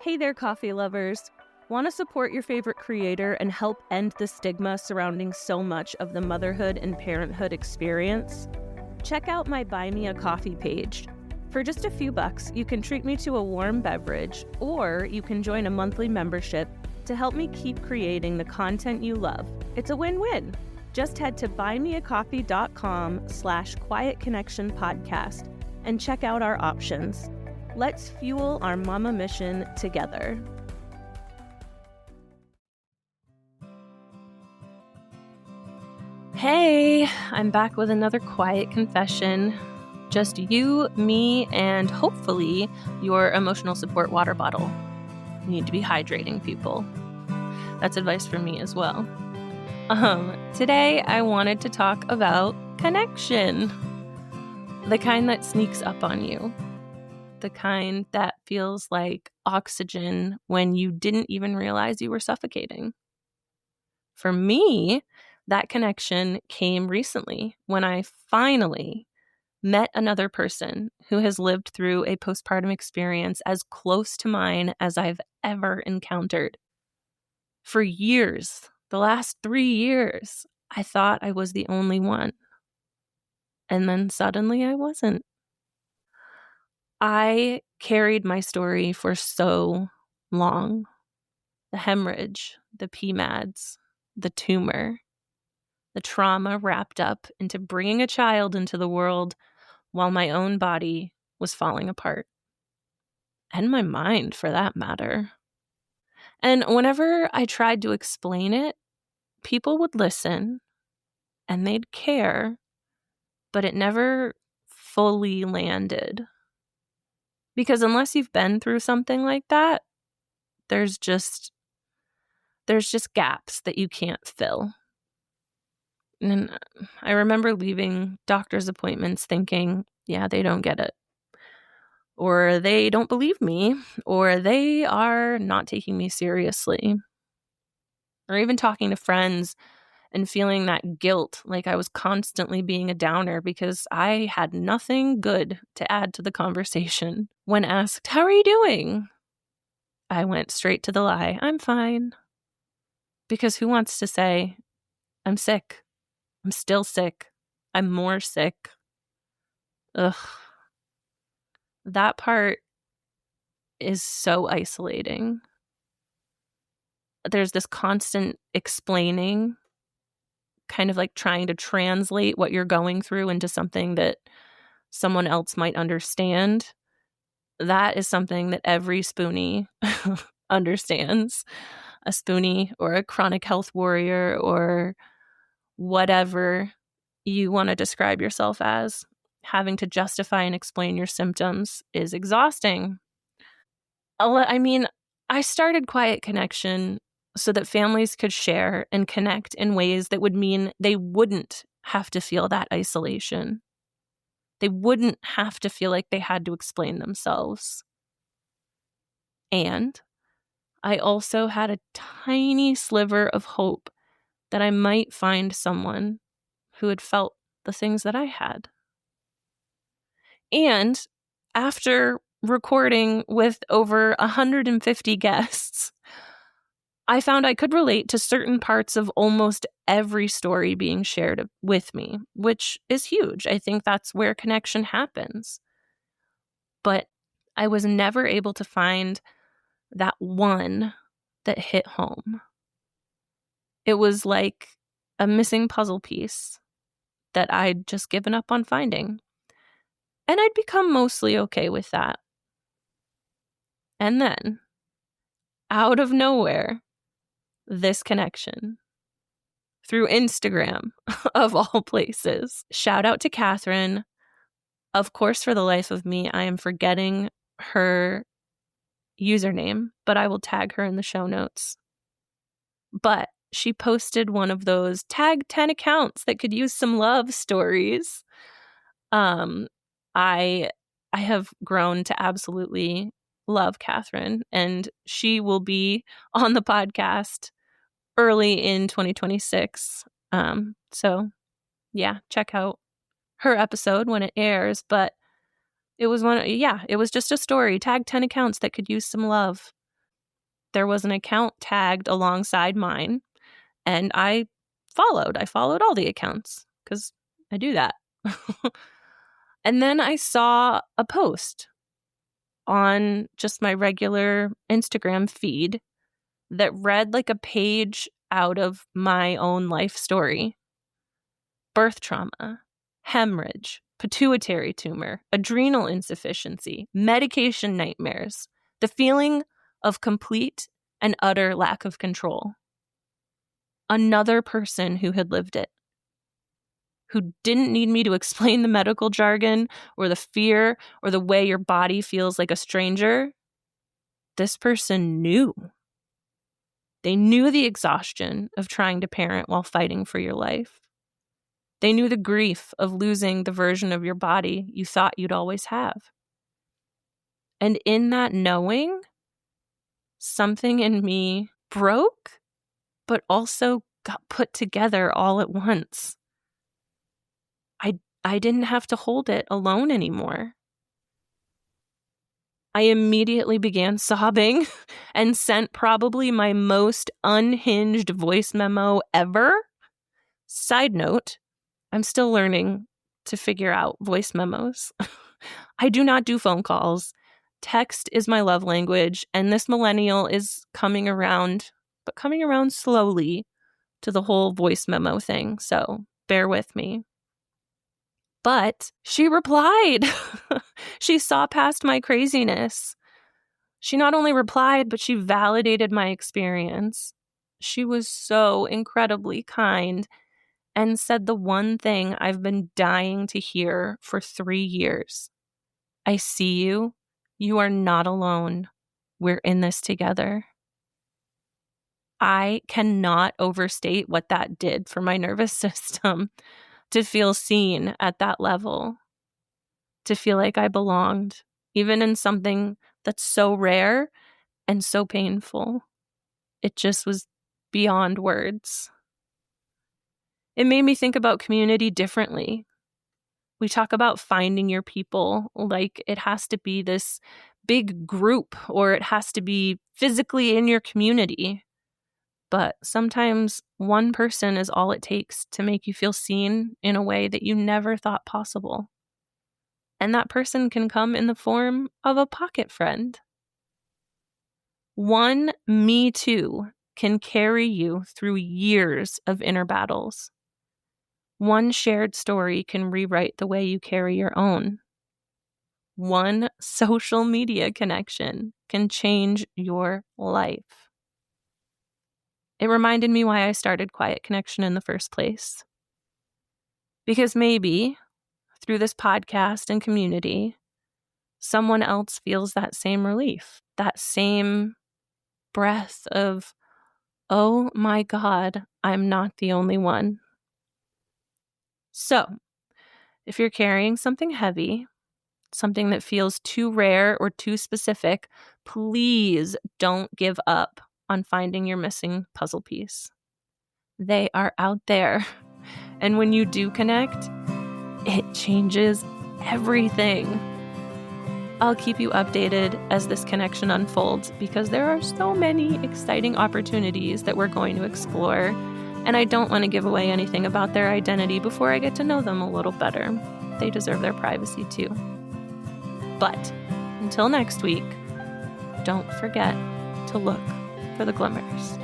Hey there, coffee lovers. Want to support your favorite creator and help end the stigma surrounding so much of the motherhood and parenthood experience? Check out my Buy Me a Coffee page. For just a few bucks, you can treat me to a warm beverage, or you can join a monthly membership to help me keep creating the content you love. It's a win-win. Just head to buymeacoffee.com/quietconnectionpodcast and check out our options. Let's fuel our mama mission together. Hey, I'm back with another quiet confession. Just you, me, and hopefully your emotional support water bottle. You need to be hydrating, people. That's advice for me as well. Today I wanted to talk about connection. The kind that sneaks up on you. The kind that feels like oxygen when you didn't even realize you were suffocating. For me, that connection came recently when I finally met another person who has lived through a postpartum experience as close to mine as I've ever encountered. For years, the last 3 years, I thought I was the only one. And then suddenly I wasn't. I carried my story for so long. The hemorrhage, the PMADs, the tumor, the trauma wrapped up into bringing a child into the world while my own body was falling apart. And my mind, for that matter. And whenever I tried to explain it, people would listen and they'd care, but it never fully landed. Because unless you've been through something like that, there's just gaps that you can't fill. And I remember leaving doctor's appointments thinking, yeah, they don't get it. Or they don't believe me, or they are not taking me seriously. Or even talking to friends and feeling that guilt, like I was constantly being a downer because I had nothing good to add to the conversation. When asked, "How are you doing?" I went straight to the lie. I'm fine. Because who wants to say, I'm sick? I'm still sick. I'm more sick. Ugh. That part is so isolating. There's this constant explaining, kind of like trying to translate what you're going through into something that someone else might understand. That is something that every spoonie understands. A spoonie or a chronic health warrior or whatever you want to describe yourself as. Having to justify and explain your symptoms is exhausting. I mean, I started Quiet Connection so that families could share and connect in ways that would mean they wouldn't have to feel that isolation. They wouldn't have to feel like they had to explain themselves. And I also had a tiny sliver of hope that I might find someone who had felt the things that I had. And after recording with over 150 guests, I found I could relate to certain parts of almost every story being shared with me, which is huge. I think that's where connection happens. But I was never able to find that one that hit home. It was like a missing puzzle piece that I'd just given up on finding. And I'd become mostly okay with that. And then, out of nowhere, this connection. Through Instagram, of all places. Shout out to Catherine. Of course, for the life of me, I am forgetting her username, but I will tag her in the show notes. But she posted one of those tag 10 accounts that could use some love stories. I have grown to absolutely love Catherine, and she will be on the podcast early in 2026. So yeah, check out her episode when it airs. But it was it was just a story. Tag 10 accounts that could use some love. there was an account tagged alongside mine, and I followed all the accounts because I do that. And then I saw a post on just my regular Instagram feed that read like a page out of my own life story. Birth trauma, hemorrhage, pituitary tumor, adrenal insufficiency, medication nightmares, the feeling of complete and utter lack of control. Another person who had lived it, who didn't need me to explain the medical jargon or the fear or the way your body feels like a stranger. This person knew. They knew the exhaustion of trying to parent while fighting for your life. They knew the grief of losing the version of your body you thought you'd always have. And in that knowing, something in me broke, but also got put together all at once. I didn't have to hold it alone anymore. I immediately began sobbing and sent probably my most unhinged voice memo ever. Side note, I'm still learning to figure out voice memos. I do not do phone calls. Text is my love language, and this millennial is coming around, but coming around slowly to the whole voice memo thing, so bear with me. But she replied. She saw past my craziness. She not only replied, but she validated my experience. She was so incredibly kind and said the one thing I've been dying to hear for 3 years. I see you. You are not alone. We're in this together. I cannot overstate what that did for my nervous system. To feel seen at that level, to feel like I belonged, even in something that's so rare and so painful. It just was beyond words. It made me think about community differently. We talk about finding your people like it has to be this big group or it has to be physically in your community. But sometimes one person is all it takes to make you feel seen in a way that you never thought possible. And that person can come in the form of a pocket friend. One me too can carry you through years of inner battles. One shared story can rewrite the way you carry your own. One social media connection can change your life. It reminded me why I started Quiet Connection in the first place. Because maybe, through this podcast and community, someone else feels that same relief, that same breath of, oh my God, I'm not the only one. So, if you're carrying something heavy, something that feels too rare or too specific, please don't give up on finding your missing puzzle piece. They are out there. And when you do connect, it changes everything. I'll keep you updated as this connection unfolds because there are so many exciting opportunities that we're going to explore. And I don't want to give away anything about their identity before I get to know them a little better. They deserve their privacy too. But until next week, don't forget to look for the glimmers.